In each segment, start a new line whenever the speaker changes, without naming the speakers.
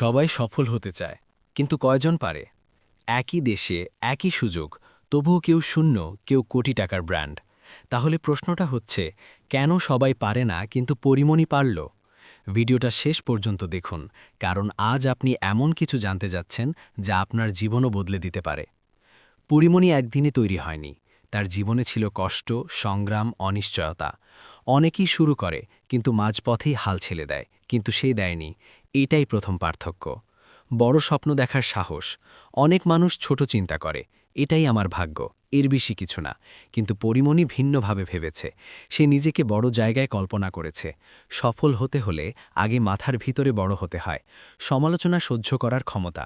সবাই সফল হতে চায়, কিন্তু কয়জন পারে? একই দেশে একই সুযোগ, তবুও কেউ শূন্য, কেউ কোটি টাকার ব্র্যান্ড। তাহলে প্রশ্নটা হচ্ছে, কেন সবাই পারে না কিন্তু পরিমণি পারল? ভিডিওটা শেষ পর্যন্ত দেখুন, কারণ আজ আপনি এমন কিছু জানতে যাচ্ছেন যা আপনার জীবনও বদলে দিতে পারে। পরিমণি একদিনে তৈরি হয়নি। তার জীবনে ছিল কষ্ট, সংগ্রাম, অনিশ্চয়তা। অনেকেই শুরু করে, কিন্তু মাঝপথেই হাল ছেড়ে দেয়, কিন্তু সে দেয়নি। এটাই প্রথম পার্থক্য। বড় স্বপ্ন দেখার সাহস। অনেক মানুষ ছোট চিন্তা করে, এটাই আমার ভাগ্য, এর বেশি কিছু না। কিন্তু পরিমণি ভিন্নভাবে ভেবেছে। সে নিজেকে বড় জায়গায় কল্পনা করেছে। সফল হতে হলে আগে মাথার ভিতরে বড় হতে হয়। সমালোচনা সহ্য করার ক্ষমতা।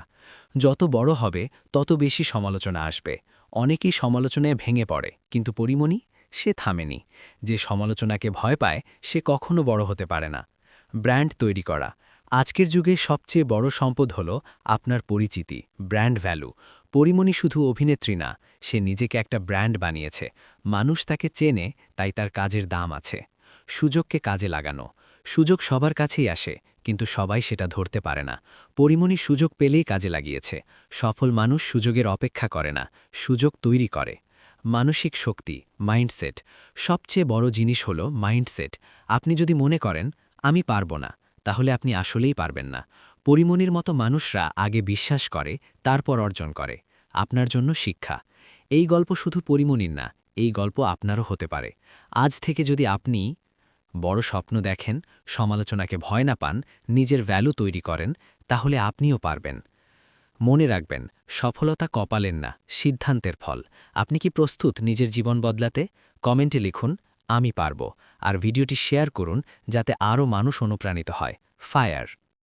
যত বড় হবে তত বেশি সমালোচনা আসবে। অনেকেই সমালোচনায় ভেঙে পড়ে, কিন্তু পরিমণি, সে থামেনি। যে সমালোচনাকে ভয় পায় সে কখনো বড় হতে পারে না। ব্র্যান্ড তৈরি করা। আজকের যুগে সবচেয়ে বড় সম্পদ হল আপনার পরিচিতি, ব্র্যান্ড ভ্যালু। পরিমণি শুধু অভিনেত্রী না, সে নিজেকে একটা ব্র্যান্ড বানিয়েছে। মানুষ তাকে চেনে, তাই তার কাজের দাম আছে। সুযোগকে কাজে লাগানো। সুযোগ সবার কাছেই আসে, কিন্তু সবাই সেটা ধরতে পারে না। পরিমণি সুযোগ পেলেই কাজে লাগিয়েছে। সফল মানুষ সুযোগের অপেক্ষা করে না, সুযোগ তৈরি করে। মানসিক শক্তি, মাইন্ডসেট। সবচেয়ে বড় জিনিস হল মাইন্ডসেট। আপনি যদি মনে করেন, আমি পারব না, তাহলে আপনি আসলেই পারবেন না। পরিমণির মতো মানুষরা আগে বিশ্বাস করে, তারপর অর্জন করে। আপনার জন্য শিক্ষা। এই গল্প শুধু পরিমণির না, এই গল্প আপনারও হতে পারে। আজ থেকে যদি আপনি বড় স্বপ্ন দেখেন, সমালোচনাকে ভয় না পান, নিজের ভ্যালু তৈরি করেন, তাহলে আপনিও পারবেন। মনে রাখবেন, সফলতা কপালের না, সিদ্ধান্তের ফল। আপনি কি প্রস্তুত নিজের জীবন বদলাতে? কমেন্টে লিখুন, আমি পারব। আর ভিডিওটি শেয়ার করুন, যাতে আরও মানুষ অনুপ্রাণিত হয়। ফায়ার।